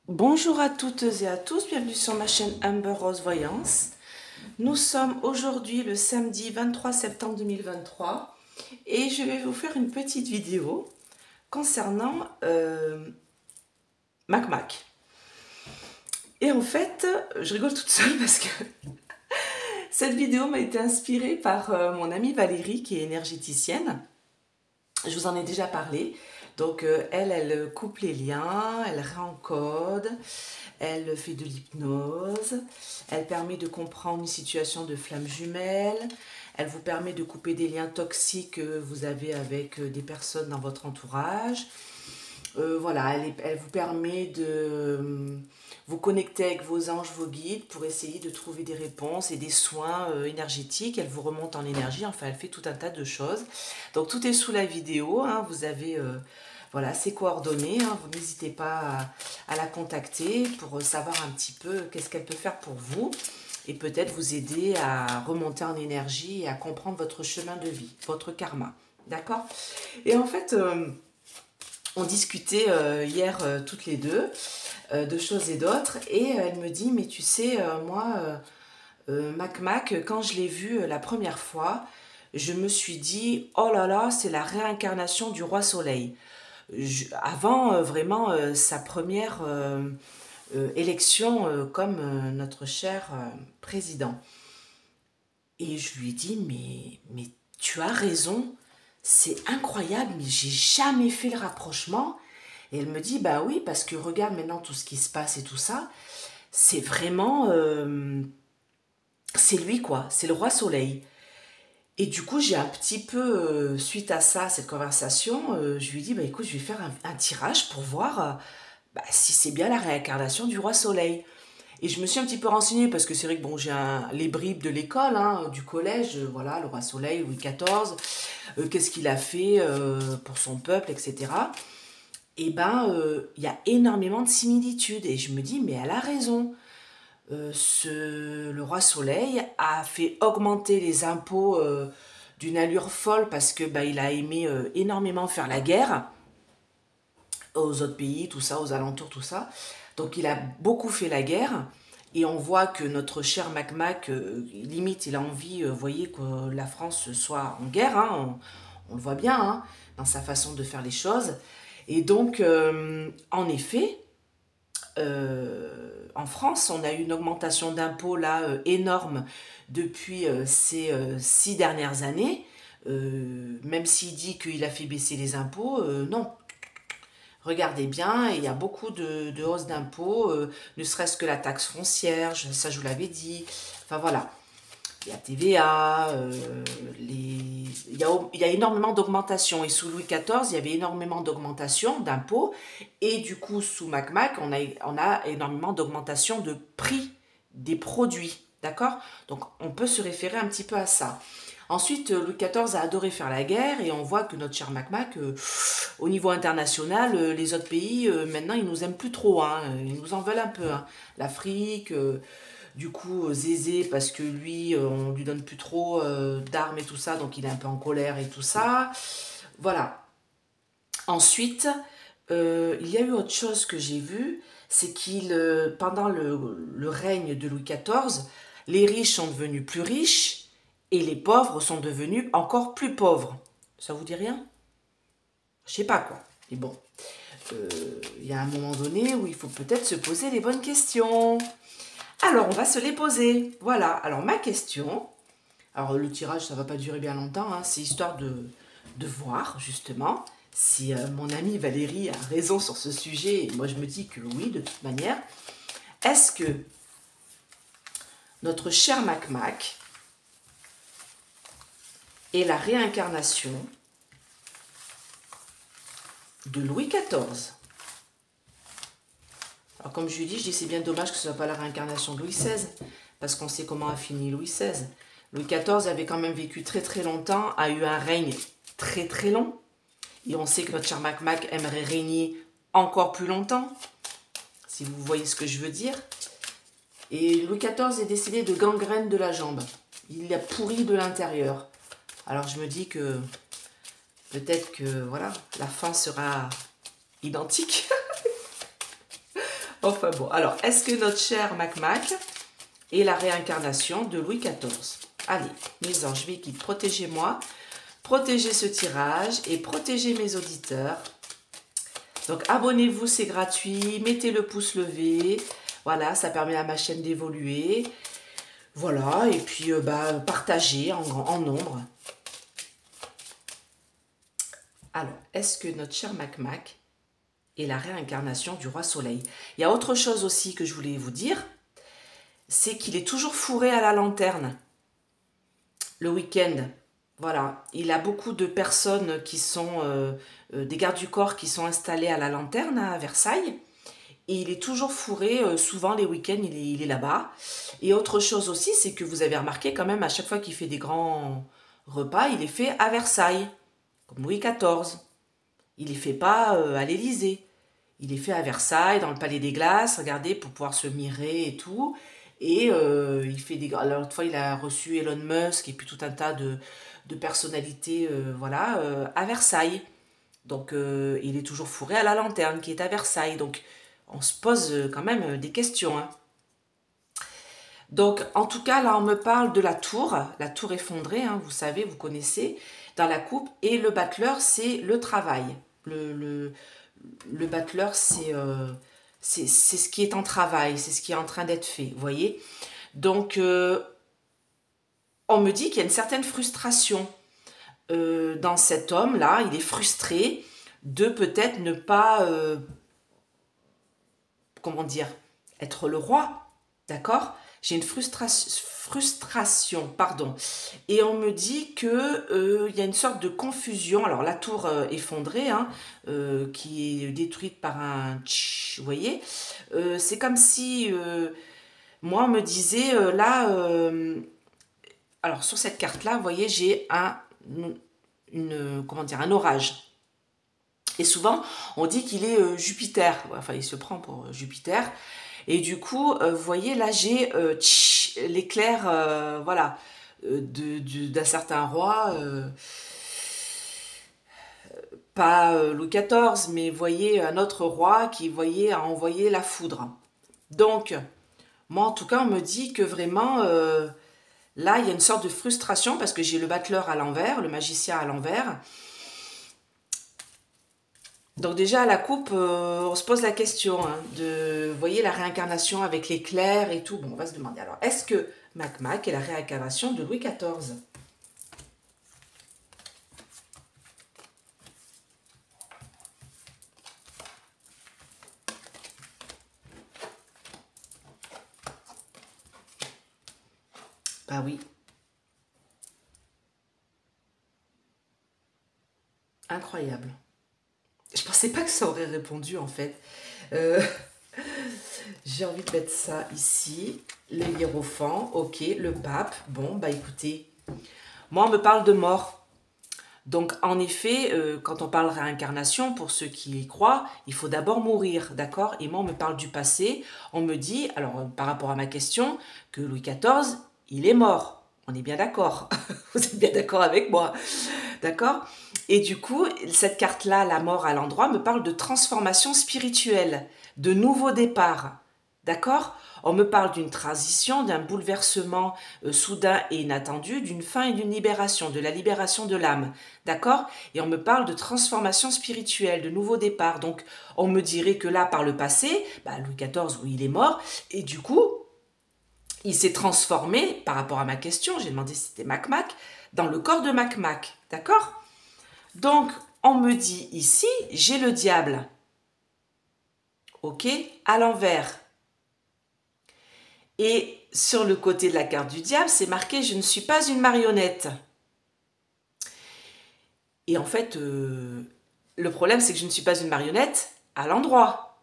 Bonjour à toutes et à tous, bienvenue sur ma chaîne Amber Rose Voyance. Nous sommes aujourd'hui le samedi 23 septembre 2023 et je vais vous faire une petite vidéo concernant Mac. Et en fait, je rigole toute seule parce que cette vidéo m'a été inspirée par mon amie Valérie qui est énergéticienne. Je vous en ai déjà parlé. Donc elle coupe les liens, elle réencode, elle fait de l'hypnose, elle permet de comprendre une situation de flamme jumelle, elle vous permet de couper des liens toxiques que vous avez avec des personnes dans votre entourage. Voilà, elle vous permet de vous connecter avec vos anges, vos guides pour essayer de trouver des réponses et des soins énergétiques. Elle vous remonte en énergie, enfin elle fait tout un tas de choses. Donc tout est sous la vidéo, hein. Vous avez voilà, ses coordonnées, hein. Vous n'hésitez pas à la contacter pour savoir un petit peu qu'est-ce qu'elle peut faire pour vous et peut-être vous aider à remonter en énergie et à comprendre votre chemin de vie, votre karma. D'accord? Et en fait, on discutait hier toutes les deux de choses et d'autres et elle me dit mais tu sais moi Mac quand je l'ai vu la première fois je me suis dit oh là là c'est la réincarnation du roi soleil. Avant vraiment sa première élection comme notre cher président. Et je lui ai dit mais tu as raison, c'est incroyable, mais j'ai jamais fait le rapprochement. Et elle me dit, bah oui, parce que regarde maintenant tout ce qui se passe et tout ça, c'est vraiment, c'est lui quoi, c'est le roi soleil. Et du coup, j'ai un petit peu, suite à ça, cette conversation, je lui ai dit, bah écoute, je vais faire un tirage pour voir bah, si c'est bien la réincarnation du roi soleil. Et je me suis un petit peu renseignée parce que c'est vrai que bon, j'ai les bribes de l'école, hein, du collège, voilà, le roi soleil, Louis XIV, qu'est-ce qu'il a fait pour son peuple, etc. Et ben, il y a énormément de similitudes. Et je me dis, mais elle a raison. Le roi Soleil a fait augmenter les impôts d'une allure folle parce que bah, il a aimé énormément faire la guerre aux autres pays, tout ça, aux alentours, tout ça. Donc il a beaucoup fait la guerre. Et on voit que notre cher limite, il a envie, vous voyez, que la France soit en guerre. Hein, on le voit bien hein, dans sa façon de faire les choses. Et donc, en effet, en France, on a eu une augmentation d'impôts là énorme depuis ces 6 dernières années. Même s'il dit qu'il a fait baisser les impôts, non. Regardez bien, il y a beaucoup de hausses d'impôts, ne serait-ce que la taxe foncière, ça je vous l'avais dit. Enfin voilà, il y a TVA, il y a énormément d'augmentation. Et sous Louis XIV, il y avait énormément d'augmentation d'impôts. Et du coup, sous on a énormément d'augmentation de prix des produits. D'accord? Donc, on peut se référer un petit peu à ça. Ensuite, Louis XIV a adoré faire la guerre et on voit que notre cher au niveau international, les autres pays, maintenant, ils nous aiment plus trop. Hein, ils nous en veulent un peu. Hein. L'Afrique, du coup Zézé parce que lui on lui donne plus trop d'armes et tout ça donc il est un peu en colère et tout ça voilà. Ensuite il y a eu autre chose que j'ai vu, c'est qu'il pendant le règne de Louis XIV les riches sont devenus plus riches et les pauvres sont devenus encore plus pauvres. Ça vous dit rien? Je sais pas quoi, mais bon, il y a un moment donné où il faut peut-être se poser les bonnes questions. Alors, on va se les poser. Voilà. Alors, ma question. Alors, le tirage, ça va pas durer bien longtemps. Hein, c'est histoire de voir, justement, si mon amie Valérie a raison sur ce sujet. Et moi, je me dis que oui, de toute manière. Est-ce que notre cher Mac est la réincarnation de Louis XIV? Alors, comme je lui dis, c'est bien dommage que ce ne soit pas la réincarnation de Louis XVI. Parce qu'on sait comment a fini Louis XVI. Louis XIV avait quand même vécu très très longtemps, a eu un règne très très long. Et on sait que notre cher Mac aimerait régner encore plus longtemps, si vous voyez ce que je veux dire. Et Louis XIV est décédé de gangrène de la jambe. Il a pourri de l'intérieur. Alors je me dis que peut-être que voilà, la fin sera identique. Enfin bon, alors, est-ce que notre cher Mac est la réincarnation de Louis XIV? Allez, mes anges, je vais guide, protégez-moi, protégez ce tirage et protégez mes auditeurs. Donc, abonnez-vous, c'est gratuit, mettez le pouce levé, voilà, ça permet à ma chaîne d'évoluer. Voilà, et puis partagez en nombre. Alors, est-ce que notre cher Mac est la réincarnation du roi Soleil? Il y a autre chose aussi que je voulais vous dire, c'est qu'il est toujours fourré à la lanterne le week-end. Voilà, il a beaucoup de personnes qui sont des gardes du corps qui sont installés à la lanterne à Versailles. Et il est toujours fourré, souvent les week-ends, il est là-bas. Et autre chose aussi, c'est que vous avez remarqué quand même, à chaque fois qu'il fait des grands repas, il est fait à Versailles, comme Louis XIV. Il ne les fait pas à l'Élysée. Il est fait à Versailles, dans le Palais des Glaces, regardez, pour pouvoir se mirer et tout. Et il fait des... L'autre fois, il a reçu Elon Musk et puis tout un tas de personnalités, voilà, à Versailles. Donc, il est toujours fourré à la lanterne, qui est à Versailles. Donc, on se pose quand même des questions. Hein. Donc, en tout cas, là, on me parle de la tour effondrée, hein, vous savez, vous connaissez, dans la coupe. Et le battleur, c'est le travail. Le battleur, c'est ce qui est en travail, c'est ce qui est en train d'être fait, vous voyez. Donc, on me dit qu'il y a une certaine frustration dans cet homme-là. Il est frustré de peut-être ne pas... comment dire, être le roi, d'accord? J'ai une frustration, pardon. Et on me dit que il y a une sorte de confusion. Alors la tour effondrée, hein, qui est détruite par un vous voyez, c'est comme si moi on me disait alors sur cette carte-là, vous voyez, j'ai comment dire, un orage. Et souvent, on dit qu'il est Jupiter. Enfin, il se prend pour Jupiter. Et du coup, vous voyez, là, j'ai l'éclair, voilà, d'un certain roi. Pas Louis XIV, mais vous voyez, un autre roi qui, vous voyez, a envoyé la foudre. Donc, moi, en tout cas, on me dit que vraiment, là, il y a une sorte de frustration parce que j'ai le battleur à l'envers, le magicien à l'envers. Donc déjà à la coupe, on se pose la question hein, de, vous voyez, la réincarnation avec l'éclair et tout. Bon, on va se demander alors, est-ce que Mac est la réincarnation de Louis XIV? Bah oui. Incroyable. Je pensais pas que ça aurait répondu en fait. Euh, J'ai envie de mettre ça ici. Le hiérophant, ok. Le pape, bon, bah écoutez. Moi, on me parle de mort. Donc, en effet, quand on parle réincarnation, pour ceux qui y croient, il faut d'abord mourir, d'accord? Et moi, on me parle du passé. On me dit, alors, par rapport à ma question, que Louis XIV, il est mort. On est bien d'accord. Vous êtes bien d'accord avec moi, d'accord? Et du coup, cette carte-là, la mort à l'endroit, me parle de transformation spirituelle, de nouveau départ. D'accord? On me parle d'une transition, d'un bouleversement soudain et inattendu, d'une fin et d'une libération, de la libération de l'âme. D'accord? Et on me parle de transformation spirituelle, de nouveau départ. Donc, on me dirait que là, par le passé, bah, Louis XIV, oui, il est mort. Et du coup, il s'est transformé, par rapport à ma question, j'ai demandé si c'était Mac, dans le corps de Mac. D'accord? Donc, on me dit ici, j'ai le diable. Ok? À l'envers. Et sur le côté de la carte du diable, c'est marqué « Je ne suis pas une marionnette ». Et en fait, le problème, c'est que je ne suis pas une marionnette à l'endroit.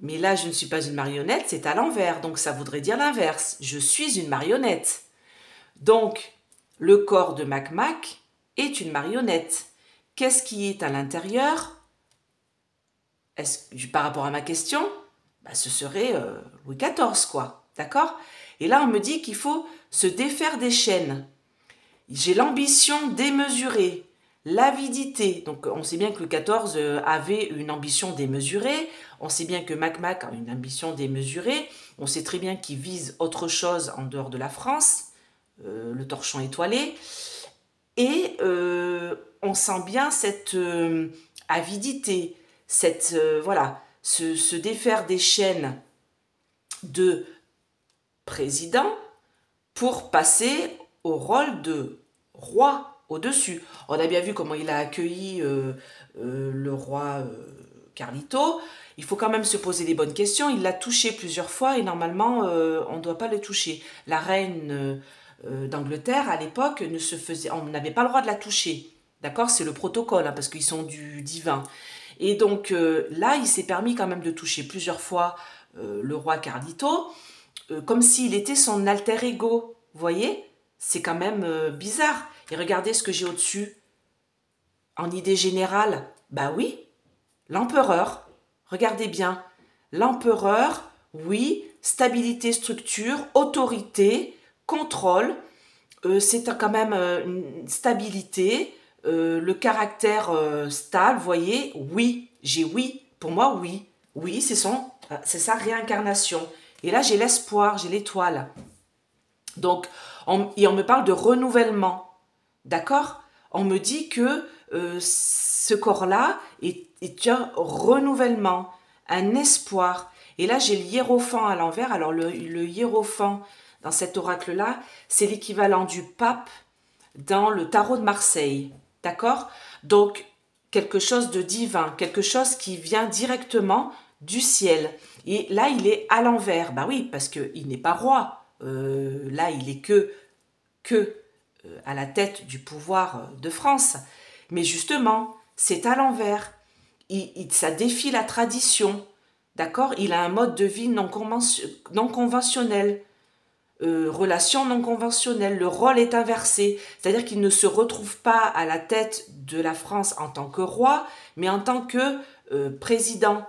Mais là, je ne suis pas une marionnette, c'est à l'envers. Donc, ça voudrait dire l'inverse. Je suis une marionnette. Donc, le corps de Mac est une marionnette. Qu'est-ce qui est à l'intérieur? Par rapport à ma question, bah, ce serait Louis XIV, quoi. D'accord? Et là, on me dit qu'il faut se défaire des chaînes. J'ai l'ambition démesurée. L'avidité, donc on sait bien que Louis XIV avait une ambition démesurée, on sait bien que Mac a une ambition démesurée, on sait très bien qu'il vise autre chose en dehors de la France, le torchon étoilé, et on sent bien cette avidité, cette, voilà, se défaire des chaînes de président pour passer au rôle de roi au-dessus. On a bien vu comment il a accueilli le roi Carlito. Il faut quand même se poser les bonnes questions. Il l'a touché plusieurs fois et normalement, on ne doit pas le toucher. La reine d'Angleterre, à l'époque, on n'avait pas le droit de la toucher. D'accord? C'est le protocole, hein, parce qu'ils sont du divin. Et donc là, il s'est permis quand même de toucher plusieurs fois le roi Carlito, comme s'il était son alter ego. Vous voyez? C'est quand même bizarre. Et regardez ce que j'ai au-dessus. En idée générale, bah oui, l'empereur. Regardez bien. L'empereur, oui, stabilité, structure, autorité, contrôle. C'est quand même une stabilité, le caractère stable, vous voyez, oui, j'ai oui, pour moi oui, oui, c'est sa réincarnation. Et là j'ai l'espoir, j'ai l'étoile. Donc, et on me parle de renouvellement, d'accord? On me dit que ce corps-là est un renouvellement, un espoir. Et là, j'ai le hiérophant à l'envers. Alors, le hiérophant, dans cet oracle-là, c'est l'équivalent du pape dans le tarot de Marseille, d'accord? Donc, quelque chose de divin, quelque chose qui vient directement du ciel. Et là, il est à l'envers. Bah oui, parce qu'il n'est pas roi. Là, il est que à la tête du pouvoir de France. Mais justement, c'est à l'envers. Ça défie la tradition. D'accord? Il a un mode de vie non conventionnel. Relation non conventionnelle. Le rôle est inversé. C'est-à-dire qu'il ne se retrouve pas à la tête de la France en tant que roi, mais en tant que président.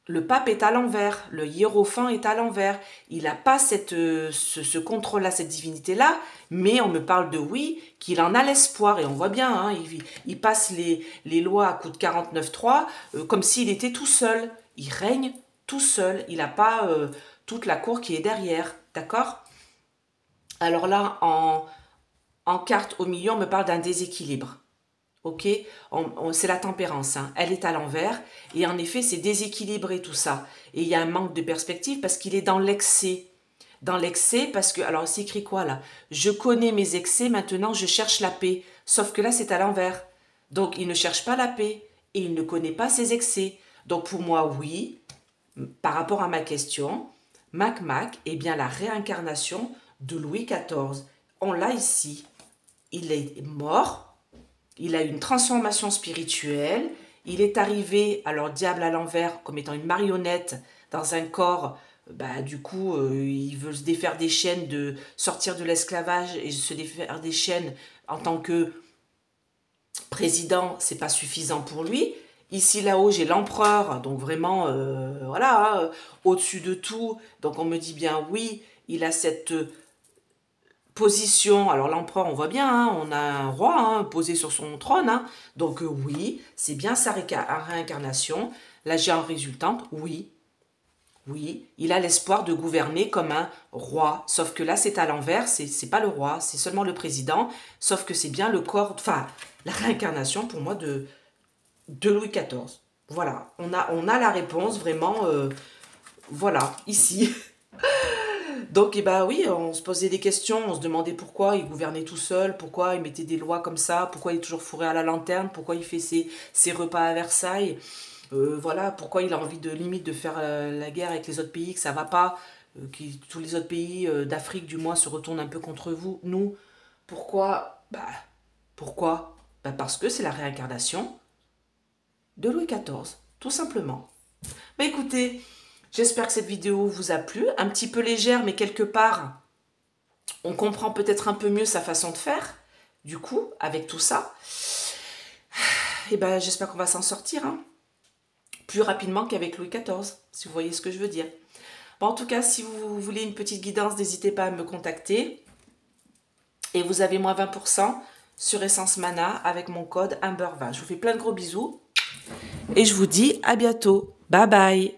Le pape est à l'envers, le hiérophant est à l'envers. Il n'a pas ce contrôle-là, cette divinité-là, mais on me parle de oui, qu'il en a l'espoir. Et on voit bien, hein, il passe les lois à coup de 49.3 comme s'il était tout seul. Il règne tout seul. Il n'a pas toute la cour qui est derrière. D'accord? Alors là, en carte au milieu, on me parle d'un déséquilibre. Ok, c'est la tempérance, hein. Elle est à l'envers et en effet c'est déséquilibré tout ça et il y a un manque de perspective parce qu'il est dans l'excès parce que, alors c'est écrit quoi là, je connais mes excès, maintenant je cherche la paix, sauf que là c'est à l'envers, donc il ne cherche pas la paix et il ne connaît pas ses excès. Donc pour moi oui, par rapport à ma question, Mac est bien la réincarnation de Louis XIV. On l'a ici, il est mort. Il a eu une transformation spirituelle. Il est arrivé, alors diable à l'envers, comme étant une marionnette dans un corps. Bah, du coup, il veut se défaire des chaînes, de sortir de l'esclavage et se défaire des chaînes en tant que président. C'est pas suffisant pour lui. Ici, là-haut, j'ai l'empereur, donc vraiment, voilà, hein, au-dessus de tout. Donc on me dit bien oui, il a cette position, alors l'empereur, on voit bien, hein, on a un roi hein, posé sur son trône, hein, donc oui, c'est bien sa réincarnation. La géante résultante, oui, oui, il a l'espoir de gouverner comme un roi, sauf que là c'est à l'envers, c'est pas le roi, c'est seulement le président, sauf que c'est bien le corps, enfin, la réincarnation pour moi de Louis XIV. Voilà, on a la réponse vraiment, voilà, ici. Donc, eh ben oui, on se posait des questions, on se demandait pourquoi il gouvernait tout seul, pourquoi il mettait des lois comme ça, pourquoi il est toujours fourré à la lanterne, pourquoi il fait ses repas à Versailles, voilà, pourquoi il a envie de limite de faire la guerre avec les autres pays, que ça va pas, que tous les autres pays d'Afrique du moins se retournent un peu contre nous. Pourquoi? Pourquoi? Parce que c'est la réincarnation de Louis XIV, tout simplement. Bah écoutez, j'espère que cette vidéo vous a plu, un petit peu légère, mais quelque part, on comprend peut-être un peu mieux sa façon de faire, du coup, avec tout ça. Et ben, j'espère qu'on va s'en sortir, hein, plus rapidement qu'avec Louis XIV, si vous voyez ce que je veux dire. Bon, en tout cas, si vous voulez une petite guidance, n'hésitez pas à me contacter. Et vous avez moins 20%, sur Essence Mana avec mon code AmberVa. Je vous fais plein de gros bisous et je vous dis à bientôt. Bye bye.